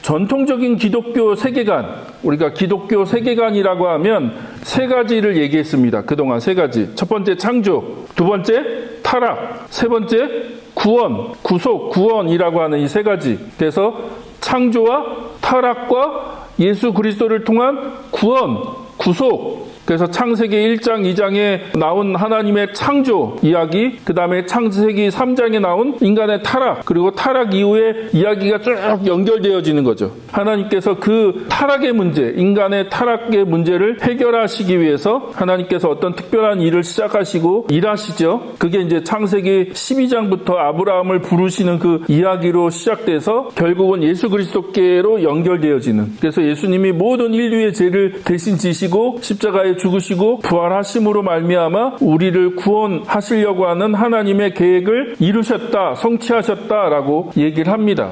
전통적인 기독교 세계관, 우리가 기독교 세계관이라고 하면 세 가지를 얘기했습니다. 그동안 세 가지. 첫 번째 창조, 두 번째 타락, 세 번째 구원, 구속, 구원이라고 하는 이 세 가지. 그래서 창조와 타락과 예수 그리스도를 통한 구원, 구속. 그래서 창세기 1장, 2장에 나온 하나님의 창조 이야기, 그 다음에 창세기 3장에 나온 인간의 타락, 그리고 타락 이후에 이야기가 쭉 연결되어지는 거죠. 하나님께서 그 타락의 문제, 인간의 타락의 문제를 해결하시기 위해서 하나님께서 어떤 특별한 일을 시작하시고 일하시죠. 그게 이제 창세기 12장부터 아브라함을 부르시는 그 이야기로 시작돼서 결국은 예수 그리스도께로 연결되어지는. 그래서 예수님이 모든 인류의 죄를 대신 지시고 십자가에 죽으시고 부활하심으로 말미암아 우리를 구원하시려고 하는 하나님의 계획을 이루셨다, 성취하셨다라고 얘기를 합니다.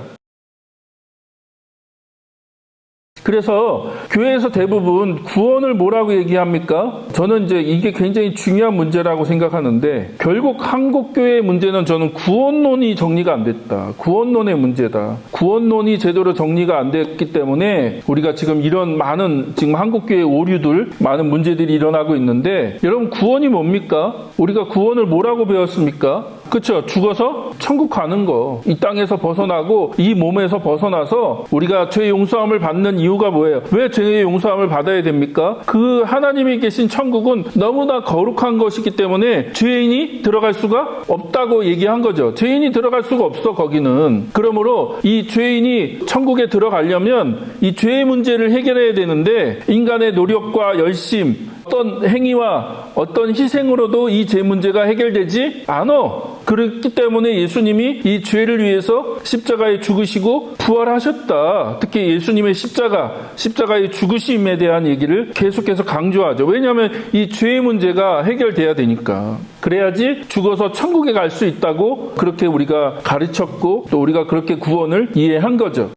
그래서 교회에서 대부분 구원을 뭐라고 얘기합니까? 저는 이제 이게 굉장히 중요한 문제라고 생각하는데, 결국 한국 교회의 문제는 저는 구원론이 정리가 안 됐다. 구원론의 문제다. 구원론이 제대로 정리가 안 됐기 때문에 우리가 지금 이런 많은 지금 한국 교회의 오류들, 많은 문제들이 일어나고 있는데, 여러분 구원이 뭡니까? 우리가 구원을 뭐라고 배웠습니까? 그렇죠. 죽어서 천국 가는 거. 이 땅에서 벗어나고 이 몸에서 벗어나서 우리가 죄 용서함을 받는 이유가 뭐예요? 왜 죄의 용서함을 받아야 됩니까? 그 하나님이 계신 천국은 너무나 거룩한 것이기 때문에 죄인이 들어갈 수가 없다고 얘기한 거죠. 죄인이 들어갈 수가 없어, 거기는. 그러므로 이 죄인이 천국에 들어가려면 이 죄의 문제를 해결해야 되는데, 인간의 노력과 열심, 어떤 행위와 어떤 희생으로도 이 죄 문제가 해결되지 않아. 그렇기 때문에 예수님이 이 죄를 위해서 십자가에 죽으시고 부활하셨다. 특히 예수님의 십자가의 죽으심에 대한 얘기를 계속해서 강조하죠. 왜냐하면 이 죄의 문제가 해결돼야 되니까. 그래야지 죽어서 천국에 갈 수 있다고 그렇게 우리가 가르쳤고, 또 우리가 그렇게 구원을 이해한 거죠.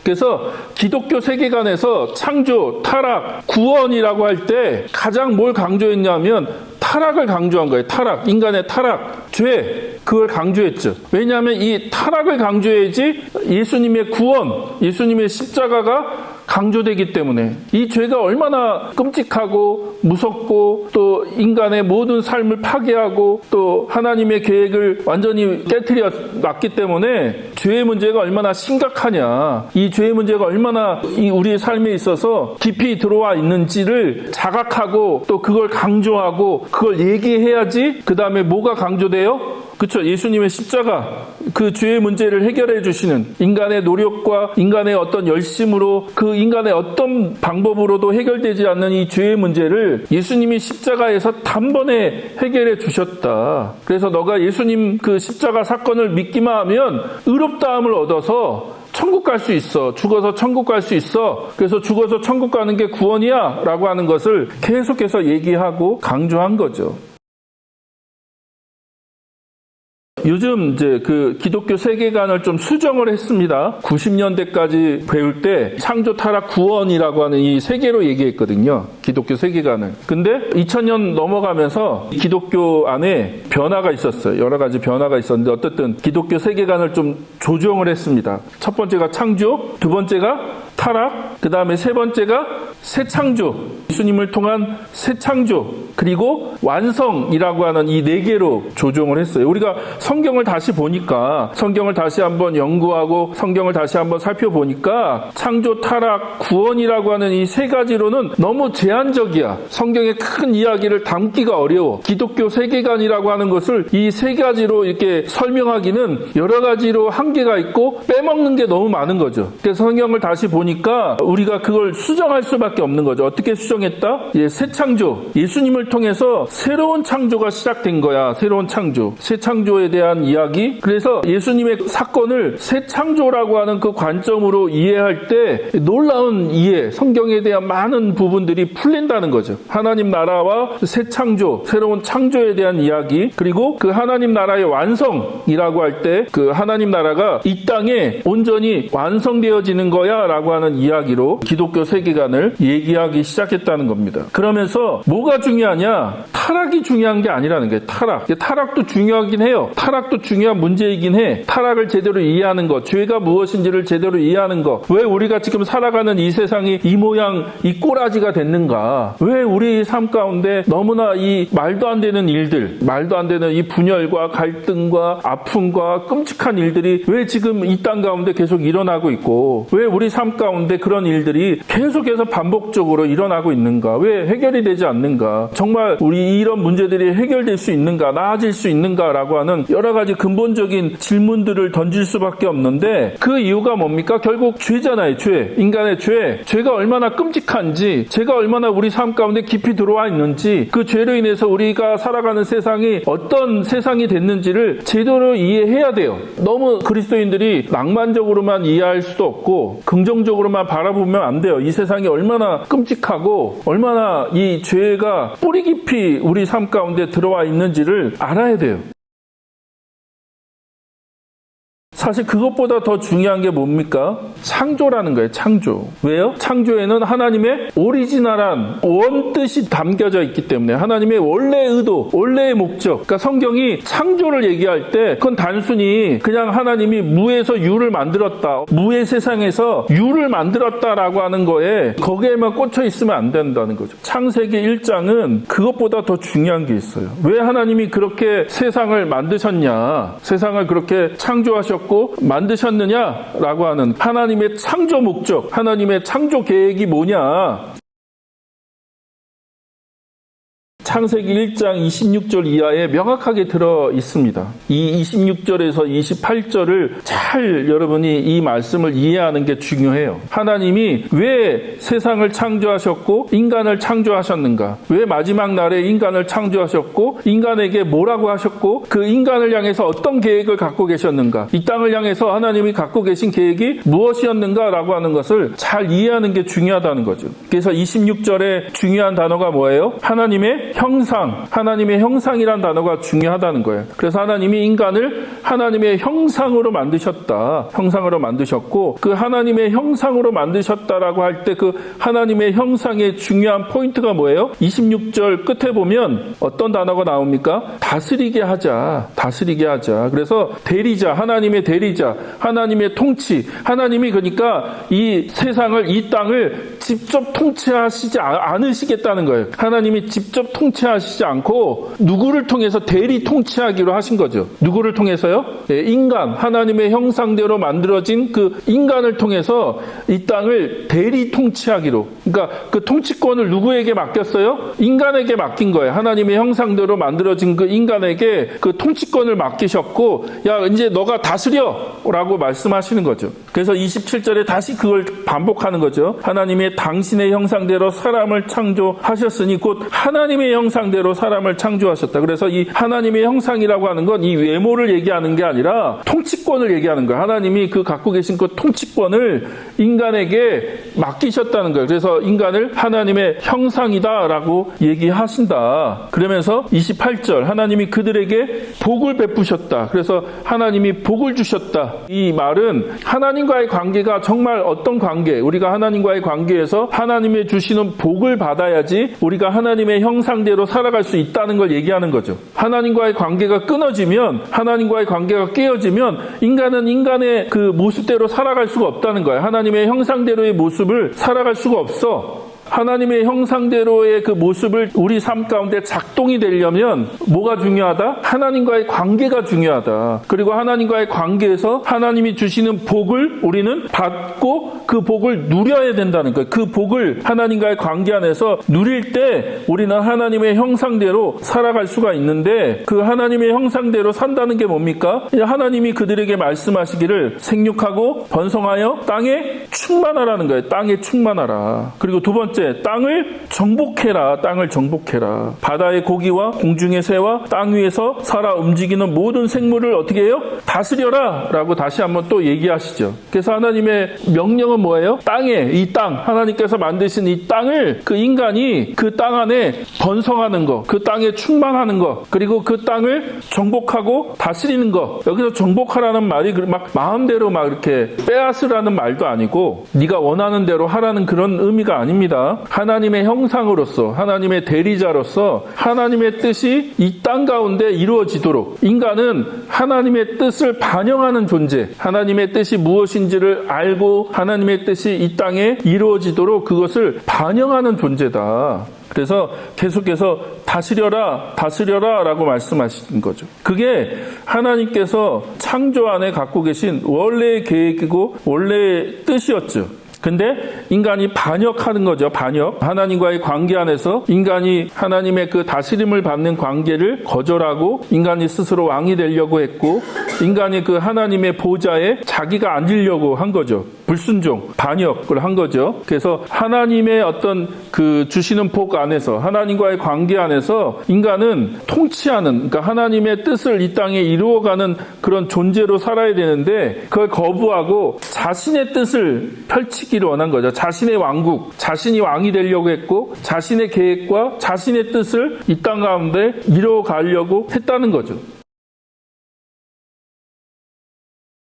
그래서 기독교 세계관에서 창조, 타락, 구원이라고 할 때 가장 뭘 강조했냐면 타락을 강조한 거예요. 타락, 인간의 타락, 죄, 그걸 강조했죠. 왜냐하면 이 타락을 강조해야지 예수님의 구원, 예수님의 십자가가 강조되기 때문에, 이 죄가 얼마나 끔찍하고 무섭고 또 인간의 모든 삶을 파괴하고 또 하나님의 계획을 완전히 깨트려 놨기 때문에 죄의 문제가 얼마나 심각하냐, 이 죄의 문제가 얼마나 우리의 삶에 있어서 깊이 들어와 있는지를 자각하고 또 그걸 강조하고 그걸 얘기해야지. 그 다음에 뭐가 강조돼요? 그렇죠. 예수님의 십자가, 그 죄의 문제를 해결해 주시는, 인간의 노력과 인간의 어떤 열심으로 그 인간의 어떤 방법으로도 해결되지 않는 이 죄의 문제를 예수님이 십자가에서 단번에 해결해 주셨다. 그래서 너가 예수님 그 십자가 사건을 믿기만 하면 의롭다함을 얻어서 천국 갈 수 있어. 죽어서 천국 갈 수 있어. 그래서 죽어서 천국 가는 게 구원이야 라고 하는 것을 계속해서 얘기하고 강조한 거죠. 요즘 이제 그 기독교 세계관을 좀 수정을 했습니다. 90년대까지 배울 때 창조, 타락, 구원이라고 하는 이 세 개로 얘기했거든요. 기독교 세계관을. 근데 2000년 넘어가면서 기독교 안에 변화가 있었어요. 여러 가지 변화가 있었는데 어쨌든 기독교 세계관을 좀 조정을 했습니다. 첫 번째가 창조, 두 번째가 타락, 그 다음에 세 번째가 새 창조, 예수님을 통한 새 창조, 그리고 완성이라고 하는 이 네 개로 조정을 했어요. 우리가 성경을 다시 보니까, 성경을 다시 한번 연구하고 성경을 다시 한번 살펴보니까 창조, 타락, 구원이라고 하는 이 세 가지로는 너무 제한적이야. 성경의 큰 이야기를 담기가 어려워. 기독교 세계관이라고 하는 것을 이 세 가지로 이렇게 설명하기는 여러 가지로 한계가 있고 빼먹는 게 너무 많은 거죠. 그래서 성경을 다시 보니까 우리가 그걸 수정할 수밖에 없는 거죠. 어떻게 수정했다? 새 창조, 예수님을 통해서 새로운 창조가 시작된 거야. 새로운 창조, 새 창조에 대한 이야기. 그래서 예수님의 사건을 새 창조라고 하는 그 관점으로 이해할 때 놀라운 이해, 성경에 대한 많은 부분들이 풀린다는 거죠. 하나님 나라와 새 창조, 새로운 창조에 대한 이야기, 그리고 그 하나님 나라의 완성이라고 할 때 그 하나님 나라가 이 땅에 온전히 완성되어지는 거야 라고 하는 이야기로 기독교 세계관을 얘기하기 시작했다는 겁니다. 그러면서 뭐가 중요하냐? 타락이 중요한 게 아니라는 거예요. 타락도 중요하긴 해요. 타락도 중요한 문제이긴 해. 타락을 제대로 이해하는 것, 죄가 무엇인지를 제대로 이해하는 것, 왜 우리가 지금 살아가는 이 세상이 이 모양, 이 꼬라지가 됐는가? 왜 우리 삶 가운데 너무나 이 말도 안 되는 일들, 말도 안 되는 이 분열과 갈등과 아픔과 끔찍한 일들이 왜 지금 이 땅 가운데 계속 일어나고 있고, 왜 우리 삶 가운데 그런 일들이 계속해서 반복적으로 일어나고 있는가? 왜 해결이 되지 않는가? 정말 우리 이런 문제들이 해결될 수 있는가? 나아질 수 있는가라고 하는 여러 가지 근본적인 질문들을 던질 수밖에 없는데, 그 이유가 뭡니까? 결국 죄잖아요. 죄. 인간의 죄. 죄가 얼마나 끔찍한지, 죄가 얼마나 우리 삶 가운데 깊이 들어와 있는지, 그 죄로 인해서 우리가 살아가는 세상이 어떤 세상이 됐는지를 제대로 이해해야 돼요. 너무 그리스도인들이 낭만적으로만 이해할 수도 없고 긍정적으로만 바라보면 안 돼요. 이 세상이 얼마나 끔찍하고 얼마나 이 죄가 뿌리 깊이 우리 삶 가운데 들어와 있는지를 알아야 돼요. 사실 그것보다 더 중요한 게 뭡니까? 창조라는 거예요. 창조. 왜요? 창조에는 하나님의 오리지널한 원뜻이 담겨져 있기 때문에, 하나님의 원래의 의도, 원래의 목적. 그러니까 성경이 창조를 얘기할 때 그건 단순히 그냥 하나님이 무에서 유를 만들었다, 무의 세상에서 유를 만들었다라고 하는 거에 거기에만 꽂혀 있으면 안 된다는 거죠. 창세기 1장은 그것보다 더 중요한 게 있어요. 왜 하나님이 그렇게 세상을 만드셨냐, 세상을 그렇게 창조하셨고 만드셨느냐라고 하는 하나님의 창조 목적, 하나님의 창조 계획이 뭐냐. 창세기 1장 26절 이하에 명확하게 들어 있습니다. 이 26절에서 28절을 잘 여러분이 이 말씀을 이해하는 게 중요해요. 하나님이 왜 세상을 창조하셨고 인간을 창조하셨는가? 왜 마지막 날에 인간을 창조하셨고 인간에게 뭐라고 하셨고 그 인간을 향해서 어떤 계획을 갖고 계셨는가? 이 땅을 향해서 하나님이 갖고 계신 계획이 무엇이었는가라고 하는 것을 잘 이해하는 게 중요하다는 거죠. 그래서 26절에 중요한 단어가 뭐예요? 하나님의 형상, 하나님의 형상이란 단어가 중요하다는 거예요. 그래서 하나님이 인간을 하나님의 형상으로 만드셨다. 형상으로 만드셨고, 그 하나님의 형상으로 만드셨다라고 할 때 그 하나님의 형상의 중요한 포인트가 뭐예요? 26절 끝에 보면 어떤 단어가 나옵니까? 다스리게 하자. 다스리게 하자. 그래서 대리자, 하나님의 대리자, 하나님의 통치, 하나님이 그러니까 이 세상을, 이 땅을 직접 통치하시지 않으시겠다는 거예요. 하나님이 직접 통치하시지 않고 누구를 통해서 대리 통치하기로 하신 거죠. 누구를 통해서요? 인간, 하나님의 형상대로 만들어진 그 인간을 통해서 이 땅을 대리 통치하기로. 그러니까 그 통치권을 누구에게 맡겼어요? 인간에게 맡긴 거예요. 하나님의 형상대로 만들어진 그 인간에게 그 통치권을 맡기셨고, 야, 이제 너가 다스려! 라고 말씀하시는 거죠. 그래서 27절에 다시 그걸 반복하는 거죠. 하나님의 당신의 형상대로 사람을 창조하셨으니 곧 하나님의 형상대로 사람을 창조하셨다. 그래서 이 하나님의 형상이라고 하는 건 이 외모를 얘기하는 게 아니라 통치권을 얘기하는 거예요. 하나님이 그 갖고 계신 그 통치권을 인간에게 맡기셨다는 거예요. 그래서 인간을 하나님의 형상이다라고 얘기하신다. 그러면서 28절 하나님이 그들에게 복을 베푸셨다. 그래서 하나님이 복을 주셨다. 이 말은 하나님과의 관계가 정말 어떤 관계, 우리가 하나님과의 관계에서 하나님의 주시는 복을 받아야지 우리가 하나님의 형상대로 살아갈 수 있다는 걸 얘기하는 거죠. 하나님과의 관계가 끊어지면, 하나님과의 관계가 깨어지면 인간은 인간의 그 모습대로 살아갈 수가 없다는 거예요. 하나님의 형상대로의 모습을 살아갈 수가 없어. 하나님의 형상대로의 그 모습을 우리 삶 가운데 작동이 되려면 뭐가 중요하다? 하나님과의 관계가 중요하다. 그리고 하나님과의 관계에서 하나님이 주시는 복을 우리는 받고 그 복을 누려야 된다는 거예요. 그 복을 하나님과의 관계 안에서 누릴 때 우리는 하나님의 형상대로 살아갈 수가 있는데, 그 하나님의 형상대로 산다는 게 뭡니까? 하나님이 그들에게 말씀하시기를 생육하고 번성하여 땅에 충만하라는 거예요. 땅에 충만하라. 그리고 두 번째 번째, 땅을 정복해라. 땅을 정복해라. 바다의 고기와 공중의 새와 땅 위에서 살아 움직이는 모든 생물을 어떻게 해요? 다스려라 라고 다시 한번 또 얘기하시죠. 그래서 하나님의 명령은 뭐예요? 땅에, 이 땅, 하나님께서 만드신 이 땅을 그 인간이 그 땅 안에 번성하는 거, 그 땅에 충만하는 거, 그리고 그 땅을 정복하고 다스리는 거. 여기서 정복하라는 말이 막 마음대로 막 이렇게 빼앗으라는 말도 아니고 네가 원하는 대로 하라는 그런 의미가 아닙니다. 하나님의 형상으로서, 하나님의 대리자로서 하나님의 뜻이 이 땅 가운데 이루어지도록, 인간은 하나님의 뜻을 반영하는 존재, 하나님의 뜻이 무엇인지를 알고 하나님의 뜻이 이 땅에 이루어지도록 그것을 반영하는 존재다. 그래서 계속해서 다스려라, 다스려라 라고 말씀하시는 거죠. 그게 하나님께서 창조 안에 갖고 계신 원래의 계획이고 원래의 뜻이었죠. 근데 인간이 반역하는 거죠. 반역. 하나님과의 관계 안에서 인간이 하나님의 그 다스림을 받는 관계를 거절하고 인간이 스스로 왕이 되려고 했고, 인간이 그 하나님의 보좌에 자기가 앉으려고 한 거죠. 불순종, 반역을 한 거죠. 그래서 하나님의 어떤 그 주시는 복 안에서, 하나님과의 관계 안에서 인간은 통치하는, 그러니까 하나님의 뜻을 이 땅에 이루어가는 그런 존재로 살아야 되는데, 그걸 거부하고 자신의 뜻을 펼치기를 원한 거죠. 자신의 왕국, 자신이 왕이 되려고 했고, 자신의 계획과 자신의 뜻을 이 땅 가운데 이루어가려고 했다는 거죠.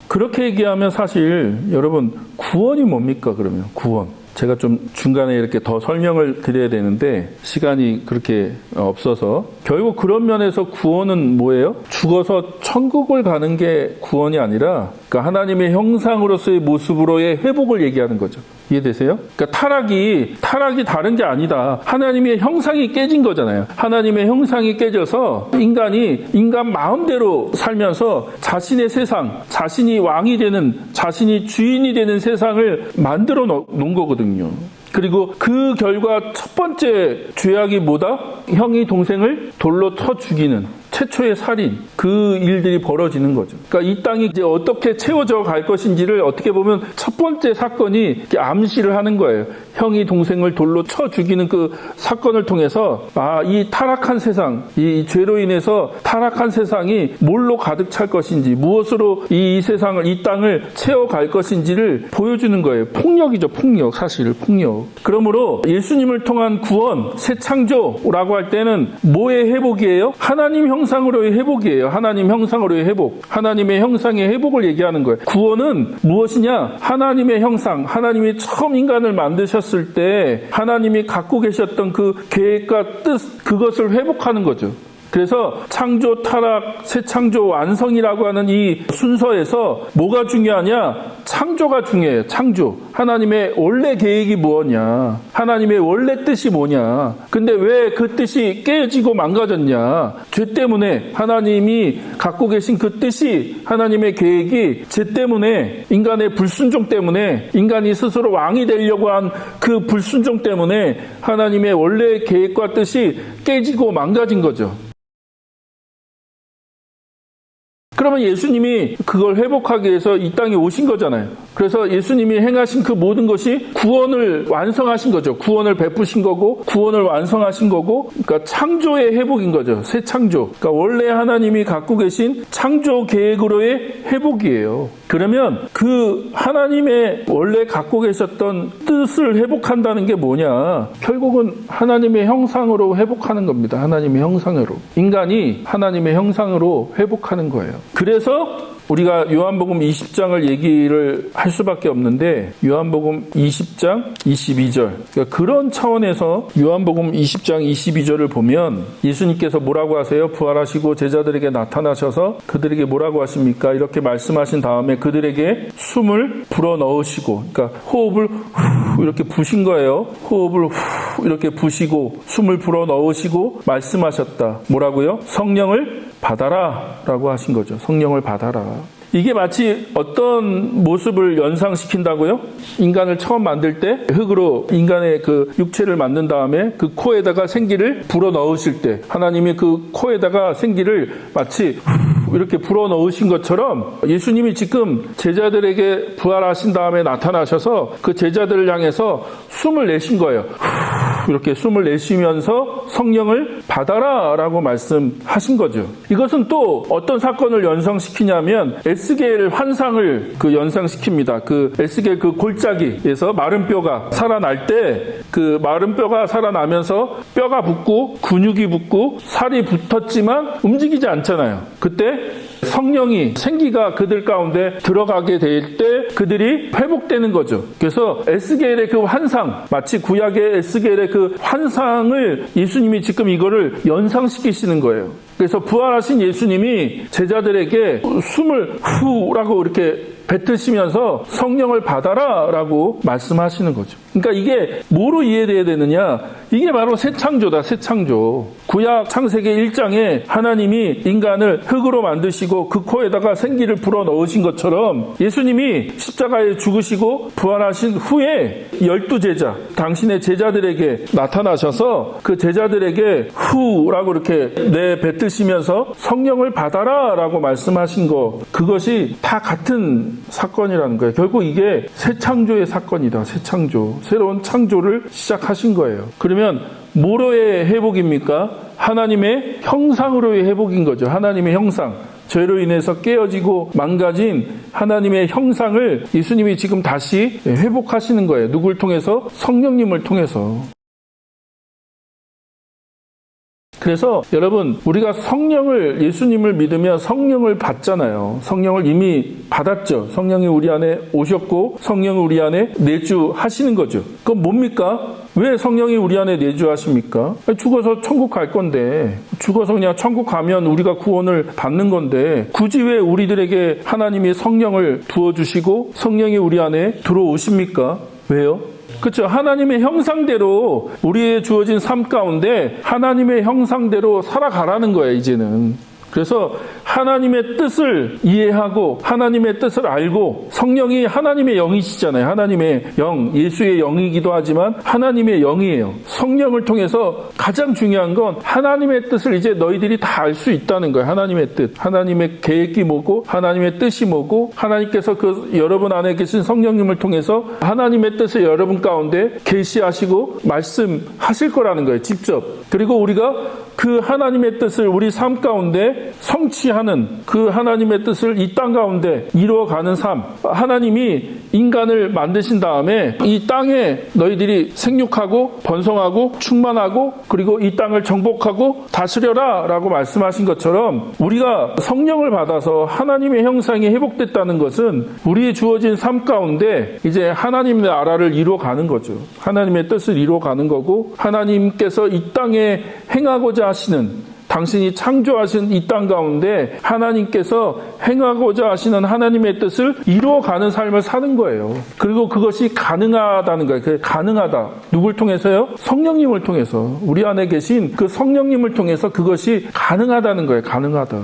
그렇게 얘기하면 사실 여러분, 구원이 뭡니까? 그러면 구원. 제가 좀 중간에 이렇게 더 설명을 드려야 되는데 시간이 그렇게 없어서, 결국 그런 면에서 구원은 뭐예요? 죽어서 천국을 가는 게 구원이 아니라, 그러니까 하나님의 형상으로서의 모습으로의 회복을 얘기하는 거죠. 이해되세요? 그러니까 타락이 다른 게 아니다. 하나님의 형상이 깨진 거잖아요. 하나님의 형상이 깨져서 인간이 인간 마음대로 살면서 자신의 세상, 자신이 왕이 되는, 자신이 주인이 되는 세상을 만들어 놓은 거거든요. 그리고 그 결과 첫 번째 죄악이 뭐다? 형이 동생을 돌로 쳐 죽이는 최초의 살인, 그 일들이 벌어지는 거죠. 그러니까 이 땅이 이제 어떻게 채워져 갈 것인지를 어떻게 보면 첫 번째 사건이 암시를 하는 거예요. 형이 동생을 돌로 쳐 죽이는 그 사건을 통해서, 이 타락한 세상, 이 죄로 인해서 타락한 세상이 뭘로 가득 찰 것인지, 무엇으로 이 세상을, 이 땅을 채워갈 것인지를 보여주는 거예요. 폭력이죠, 폭력. 사실 폭력. 그러므로 예수님을 통한 구원, 새 창조라고 할 때는 뭐의 회복이에요? 하나님 형상으로의 회복이에요. 하나님 형상으로의 회복. 하나님의 형상의 회복을 얘기하는 거예요. 구원은 무엇이냐? 하나님의 형상, 하나님이 처음 인간을 만드셨을 때 하나님이 갖고 계셨던 그 계획과 뜻, 그것을 회복하는 거죠. 그래서 창조, 타락, 새 창조, 완성이라고 하는 이 순서에서 뭐가 중요하냐? 창조가 중요해요. 창조. 하나님의 원래 계획이 뭐냐? 하나님의 원래 뜻이 뭐냐? 근데 왜 그 뜻이 깨지고 망가졌냐? 죄 때문에. 하나님이 갖고 계신 그 뜻이, 하나님의 계획이 죄 때문에, 인간의 불순종 때문에, 인간이 스스로 왕이 되려고 한 그 불순종 때문에 하나님의 원래 계획과 뜻이 깨지고 망가진 거죠. 그러면 예수님이 그걸 회복하기 위해서 이 땅에 오신 거잖아요. 그래서 예수님이 행하신 그 모든 것이 구원을 완성하신 거죠. 구원을 베푸신 거고, 구원을 완성하신 거고, 그러니까 창조의 회복인 거죠. 새 창조. 그러니까 원래 하나님이 갖고 계신 창조 계획으로의 회복이에요. 그러면 그 하나님의 원래 갖고 계셨던 뜻을 회복한다는 게 뭐냐? 결국은 하나님의 형상으로 회복하는 겁니다. 하나님의 형상으로. 인간이 하나님의 형상으로 회복하는 거예요. 그래서 우리가 요한복음 20장을 얘기를 할 수밖에 없는데, 요한복음 20장 22절, 그러니까 그런 차원에서 요한복음 20장 22절을 보면 예수님께서 뭐라고 하세요? 부활하시고 제자들에게 나타나셔서 그들에게 뭐라고 하십니까? 이렇게 말씀하신 다음에 그들에게 숨을 불어넣으시고, 그러니까 호흡을 후 이렇게 부신 거예요. 호흡을 후 이렇게 부시고 숨을 불어넣으시고 말씀하셨다. 뭐라고요? 성령을 받아라 라고 하신 거죠. 성령을 받아라. 이게 마치 어떤 모습을 연상시킨다고요? 인간을 처음 만들 때 흙으로 인간의 그 육체를 만든 다음에 그 코에다가 생기를 불어넣으실 때 하나님이 그 코에다가 생기를 마치 이렇게 불어넣으신 것처럼 예수님이 지금 제자들에게 부활하신 다음에 나타나셔서 그 제자들을 향해서 숨을 내신 거예요. 이렇게 숨을 내쉬면서 성령을 받아라 라고 말씀하신 거죠. 이것은 또 어떤 사건을 연상시키냐면 에스겔 환상을 연상시킵니다. 그 에스겔 그 골짜기에서 마른 뼈가 살아날 때 그 마른 뼈가 살아나면서 뼈가 붙고 근육이 붙고 살이 붙었지만 움직이지 않잖아요. 그때 성령이 생기가 그들 가운데 들어가게 될 때 그들이 회복되는 거죠. 그래서 에스겔의 그 환상, 마치 구약의 에스겔의 그 환상을 예수님이 지금 이거를 연상시키시는 거예요. 그래서 부활하신 예수님이 제자들에게 숨을 후라고 이렇게 뱉으시면서 성령을 받아라 라고 말씀하시는 거죠. 그러니까 이게 뭐로 이해돼야 되느냐? 이게 바로 새 창조다, 새 창조. 구약 창세기 1장에 하나님이 인간을 흙으로 만드시고 그 코에다가 생기를 불어넣으신 것처럼 예수님이 십자가에 죽으시고 부활하신 후에 12제자, 당신의 제자들에게 나타나셔서 그 제자들에게 후라고 이렇게 내뱉으시면서 성령을 받아라 라고 말씀하신 거, 그것이 다 같은 사건이라는 거예요. 결국 이게 새 창조의 사건이다. 새 창조. 새로운 창조를 시작하신 거예요. 그러면 뭐로의 회복입니까? 하나님의 형상으로의 회복인 거죠. 하나님의 형상. 죄로 인해서 깨어지고 망가진 하나님의 형상을 예수님이 지금 다시 회복하시는 거예요. 누굴 통해서? 성령님을 통해서. 그래서 여러분, 우리가 예수님을 믿으면 성령을 받잖아요. 성령을 이미 받았죠. 성령이 우리 안에 오셨고 성령을 우리 안에 내주하시는 거죠. 그건 뭡니까? 왜 성령이 우리 안에 내주하십니까? 죽어서 천국 갈 건데, 죽어서 그냥 천국 가면 우리가 구원을 받는 건데, 굳이 왜 우리들에게 하나님이 성령을 부어주시고 성령이 우리 안에 들어오십니까? 왜요? 그렇죠. 하나님의 형상대로 우리의 주어진 삶 가운데 하나님의 형상대로 살아가라는 거예요, 이제는. 그래서 하나님의 뜻을 이해하고 하나님의 뜻을 알고, 성령이 하나님의 영이시잖아요. 하나님의 영, 예수의 영이기도 하지만 하나님의 영이에요. 성령을 통해서 가장 중요한 건 하나님의 뜻을 이제 너희들이 다 알 수 있다는 거예요. 하나님의 뜻, 하나님의 계획이 뭐고 하나님의 뜻이 뭐고, 하나님께서 여러분 안에 계신 성령님을 통해서 하나님의 뜻을 여러분 가운데 계시하시고 말씀하실 거라는 거예요, 직접. 그리고 우리가 그 하나님의 뜻을 우리 삶 가운데 성취하는, 그 하나님의 뜻을 이 땅 가운데 이루어가는 삶. 하나님이 인간을 만드신 다음에 이 땅에 너희들이 생육하고 번성하고 충만하고 그리고 이 땅을 정복하고 다스려라 라고 말씀하신 것처럼, 우리가 성령을 받아서 하나님의 형상이 회복됐다는 것은 우리의 주어진 삶 가운데 이제 하나님의 나라를 이루어가는 거죠. 하나님의 뜻을 이루어가는 거고, 하나님께서 이 땅에 행하고자 하시는, 당신이 창조하신 이 땅 가운데 하나님께서 행하고자 하시는 하나님의 뜻을 이루어가는 삶을 사는 거예요. 그리고 그것이 가능하다는 거예요. 그게 가능하다. 누굴 통해서요? 성령님을 통해서. 우리 안에 계신 그 성령님을 통해서 그것이 가능하다는 거예요. 가능하다.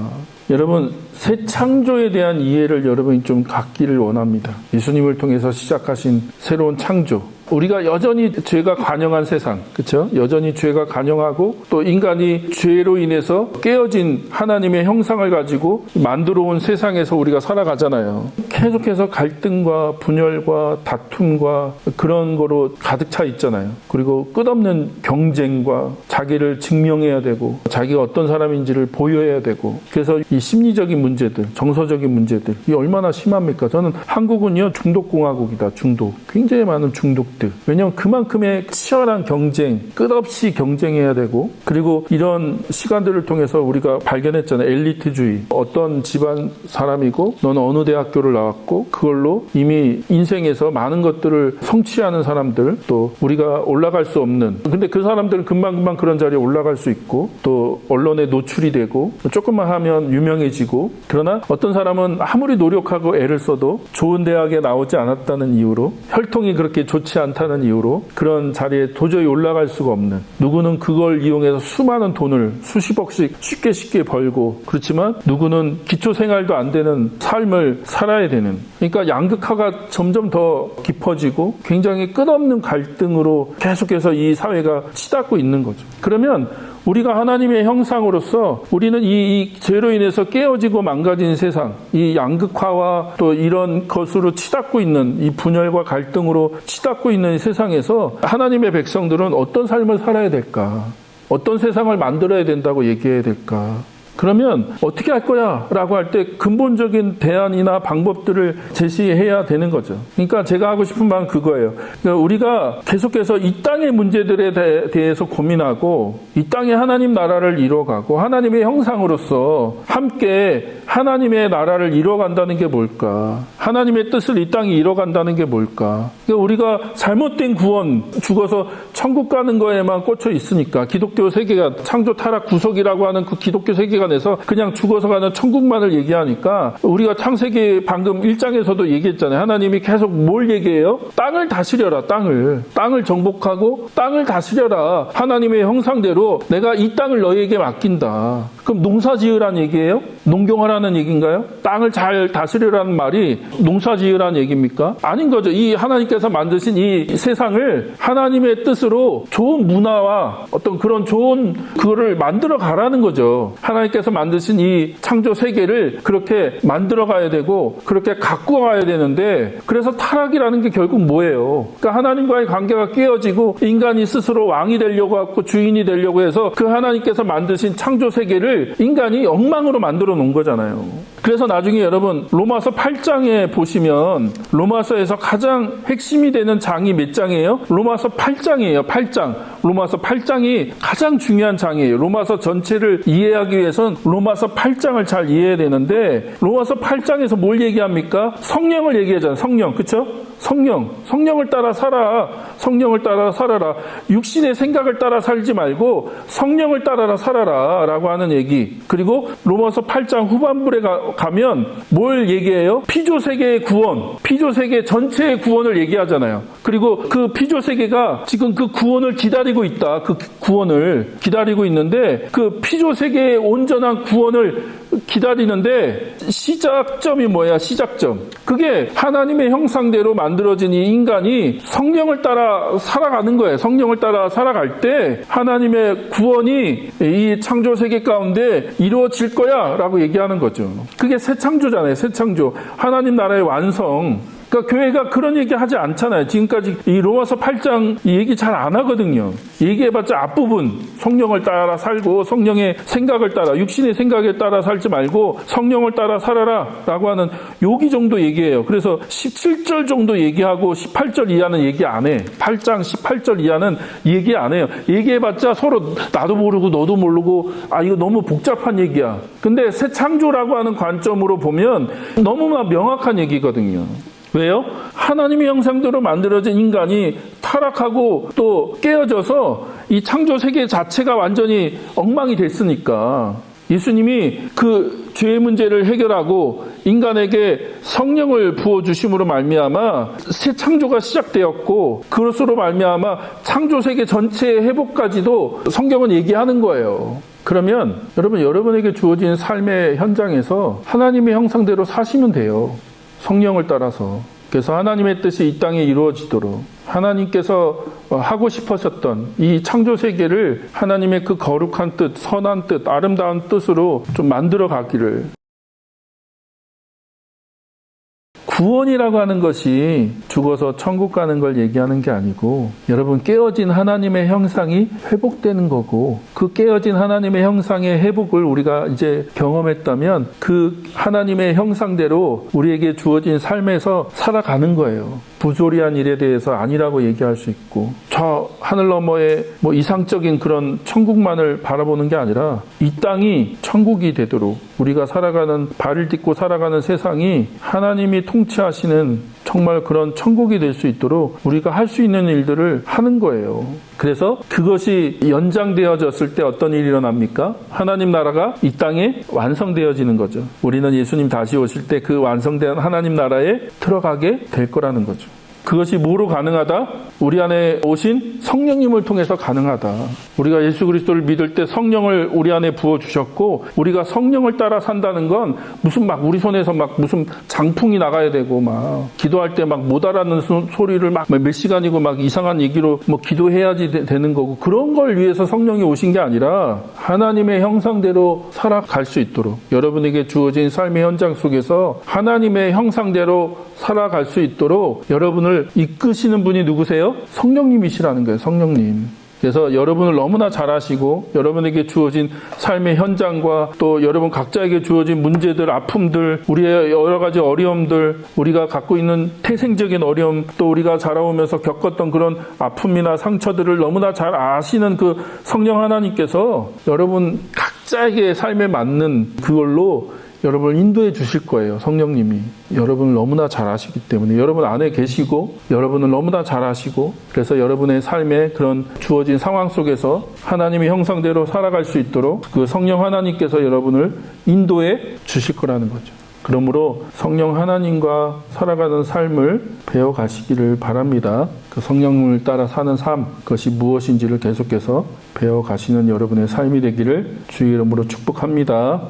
여러분, 새 창조에 대한 이해를 여러분이 좀 갖기를 원합니다. 예수님을 통해서 시작하신 새로운 창조. 우리가 여전히 죄가 관영한 세상, 그렇죠? 여전히 죄가 관영하고 또 인간이 죄로 인해서 깨어진 하나님의 형상을 가지고 만들어 온 세상에서 우리가 살아가잖아요. 계속해서 갈등과 분열과 다툼과 그런 거로 가득 차 있잖아요. 그리고 끝없는 경쟁과 자기를 증명해야 되고 자기가 어떤 사람인지를 보여야 되고, 그래서 이 심리적인 문제들, 정서적인 문제들, 이게 얼마나 심합니까? 저는 한국은요, 중독공화국이다. 중독. 굉장히 많은 중독. 왜냐하면 그만큼의 치열한 경쟁, 끝없이 경쟁해야 되고, 그리고 이런 시간들을 통해서 우리가 발견했잖아요. 엘리트주의. 어떤 집안 사람이고 너는 어느 대학교를 나왔고 그걸로 이미 인생에서 많은 것들을 성취하는 사람들, 또 우리가 올라갈 수 없는, 근데 그 사람들은 금방금방 그런 자리에 올라갈 수 있고 또 언론에 노출이 되고 조금만 하면 유명해지고, 그러나 어떤 사람은 아무리 노력하고 애를 써도 좋은 대학에 나오지 않았다는 이유로, 혈통이 그렇게 좋지 않다는 이유로 그런 자리에 도저히 올라갈 수가 없는, 누구는 그걸 이용해서 수많은 돈을 수십억씩 쉽게 벌고, 그렇지만 누구는 기초 생활도 안 되는 삶을 살아야 되는, 그러니까 양극화가 점점 더 깊어지고 굉장히 끝없는 갈등으로 계속해서 이 사회가 치닫고 있는 거죠. 그러면 우리가 하나님의 형상으로서 우리는 이 죄로 인해서 깨어지고 망가진 세상, 이 양극화와 또 이런 것으로 치닫고 있는 이 분열과 갈등으로 치닫고 있는 이 세상에서 하나님의 백성들은 어떤 삶을 살아야 될까? 어떤 세상을 만들어야 된다고 얘기해야 될까? 그러면 어떻게 할 거야? 라고 할 때 근본적인 대안이나 방법들을 제시해야 되는 거죠. 그러니까 제가 하고 싶은 말은 그거예요. 그러니까 우리가 계속해서 이 땅의 문제들에 대해서 고민하고 이 땅에 하나님 나라를 이뤄가고 하나님의 형상으로서 함께 하나님의 나라를 이뤄간다는 게 뭘까? 하나님의 뜻을 이 땅에 이뤄간다는 게 뭘까? 그러니까 우리가 잘못된 구원, 죽어서 천국 가는 거에만 꽂혀 있으니까 기독교 세계가 창조 타락 구속이라고 하는 그 기독교 세계가 내서 그냥 죽어서 가는 천국만을 얘기하니까 우리가 창세기 방금 1장에서도 얘기했잖아요. 하나님이 계속 뭘 얘기해요? 땅을 다스려라. 땅을 정복하고 땅을 다스려라. 하나님의 형상대로 내가 이 땅을 너희에게 맡긴다. 그럼 농사 지으란 얘기예요? 농경하라는 얘기인가요? 땅을 잘 다스리라는 말이 농사 지으라는 얘기입니까? 아닌 거죠. 이 하나님께서 만드신 이 세상을 하나님의 뜻으로 좋은 문화와 어떤 그런 좋은 그거를 만들어 가라는 거죠. 하나님께서 만드신 이 창조 세계를 그렇게 만들어 가야 되고 그렇게 갖고 가야 되는데 그래서 타락이라는 게 결국 뭐예요? 그러니까 하나님과의 관계가 깨어지고 인간이 스스로 왕이 되려고 하고 주인이 되려고 해서 그 하나님께서 만드신 창조 세계를 인간이 엉망으로 만들어 놓은 거잖아요. 그래서 나중에 여러분 로마서 8장에 보시면 로마서에서 가장 핵심이 되는 장이 몇 장이에요? 로마서 8장이에요. 8장. 로마서 8장이 가장 중요한 장이에요. 로마서 전체를 이해하기 위해선 로마서 8장을 잘 이해해야 되는데 로마서 8장에서 뭘 얘기합니까? 성령을 얘기하잖아요. 성령. 그렇죠? 성령을 따라 살아. 성령을 따라 살아라. 육신의 생각을 따라 살지 말고 성령을 따라 살아라 라고 하는 얘기. 그리고 로마서 8장 후반부에 가면 뭘 얘기해요? 피조세계의 구원, 피조세계 전체의 구원을 얘기하잖아요. 그리고 그 피조세계가 지금 그 구원을 기다리고 있다. 그 구원을 기다리고 있는데 그 피조세계의 온전한 구원을 기다리는데 시작점이 뭐야? 시작점. 그게 하나님의 형상대로 만들어진 이 인간이 성령을 따라 살아가는 거예요. 성령을 따라 살아갈 때 하나님의 구원이 이 창조 세계 가운데 이루어질 거야 라고 얘기하는 거죠. 그게 새 창조잖아요. 새 창조. 하나님 나라의 완성. 그러니까 교회가 그런 얘기 하지 않잖아요. 지금까지 이 로마서 8장 이 얘기 잘 안 하거든요. 얘기해봤자 앞부분 성령을 따라 살고 성령의 생각을 따라 육신의 생각에 따라 살지 말고 성령을 따라 살아라 라고 하는 여기 정도 얘기해요. 그래서 17절 정도 얘기하고 18절 이하는 얘기 안 해. 8장 18절 이하는 얘기 안 해요. 얘기해봤자 서로 나도 모르고 너도 모르고 이거 너무 복잡한 얘기야. 근데 새 창조라고 하는 관점으로 보면 너무나 명확한 얘기거든요. 왜요? 하나님의 형상대로 만들어진 인간이 타락하고 또 깨어져서 이 창조 세계 자체가 완전히 엉망이 됐으니까 예수님이 그 죄의 문제를 해결하고 인간에게 성령을 부어주심으로 말미암아 새 창조가 시작되었고 그것으로 말미암아 창조 세계 전체의 회복까지도 성경은 얘기하는 거예요. 그러면 여러분에게 주어진 삶의 현장에서 하나님의 형상대로 사시면 돼요. 성령을 따라서. 그래서 하나님의 뜻이 이 땅에 이루어지도록 하나님께서 하고 싶으셨던 이 창조 세계를 하나님의 그 거룩한 뜻, 선한 뜻, 아름다운 뜻으로 좀 만들어 가기를. 구원이라고 하는 것이 죽어서 천국 가는 걸 얘기하는 게 아니고 여러분 깨어진 하나님의 형상이 회복되는 거고 그 깨어진 하나님의 형상의 회복을 우리가 이제 경험했다면 그 하나님의 형상대로 우리에게 주어진 삶에서 살아가는 거예요. 부조리한 일에 대해서 아니라고 얘기할 수 있고 저 하늘 너머의 뭐 이상적인 그런 천국만을 바라보는 게 아니라 이 땅이 천국이 되도록 우리가 살아가는 발을 딛고 살아가는 세상이 하나님이 통치하시는 정말 그런 천국이 될 수 있도록 우리가 할 수 있는 일들을 하는 거예요. 그래서 그것이 연장되어졌을 때 어떤 일이 일어납니까? 하나님 나라가 이 땅에 완성되어지는 거죠. 우리는 예수님 다시 오실 때 그 완성된 하나님 나라에 들어가게 될 거라는 거죠. 그것이 뭐로 가능하다? 우리 안에 오신 성령님을 통해서 가능하다. 우리가 예수 그리스도를 믿을 때 성령을 우리 안에 부어주셨고, 우리가 성령을 따라 산다는 건 무슨 막 우리 손에서 막 무슨 장풍이 나가야 되고, 막 기도할 때 막 못 알아듣는 소리를 막 몇 시간이고 막 이상한 얘기로 뭐 기도해야지 되는 거고, 그런 걸 위해서 성령이 오신 게 아니라 하나님의 형상대로 살아갈 수 있도록, 여러분에게 주어진 삶의 현장 속에서 하나님의 형상대로 살아갈 수 있도록 여러분을 이끄시는 분이 누구세요? 성령님이시라는 거예요. 성령님. 그래서 여러분을 너무나 잘 아시고, 여러분에게 주어진 삶의 현장과 또 여러분 각자에게 주어진 문제들, 아픔들, 우리의 여러 가지 어려움들, 우리가 갖고 있는 태생적인 어려움, 또 우리가 자라오면서 겪었던 그런 아픔이나 상처들을 너무나 잘 아시는 그 성령 하나님께서 여러분 각자에게 삶에 맞는 그걸로 여러분을 인도해 주실 거예요. 성령님이 여러분을 너무나 잘 아시기 때문에, 여러분 안에 계시고 여러분을 너무나 잘 아시고, 그래서 여러분의 삶에 그런 주어진 상황 속에서 하나님의 형상대로 살아갈 수 있도록 그 성령 하나님께서 여러분을 인도해 주실 거라는 거죠. 그러므로 성령 하나님과 살아가는 삶을 배워가시기를 바랍니다. 그 성령을 따라 사는 삶, 그것이 무엇인지를 계속해서 배워가시는 여러분의 삶이 되기를 주의 이름으로 축복합니다.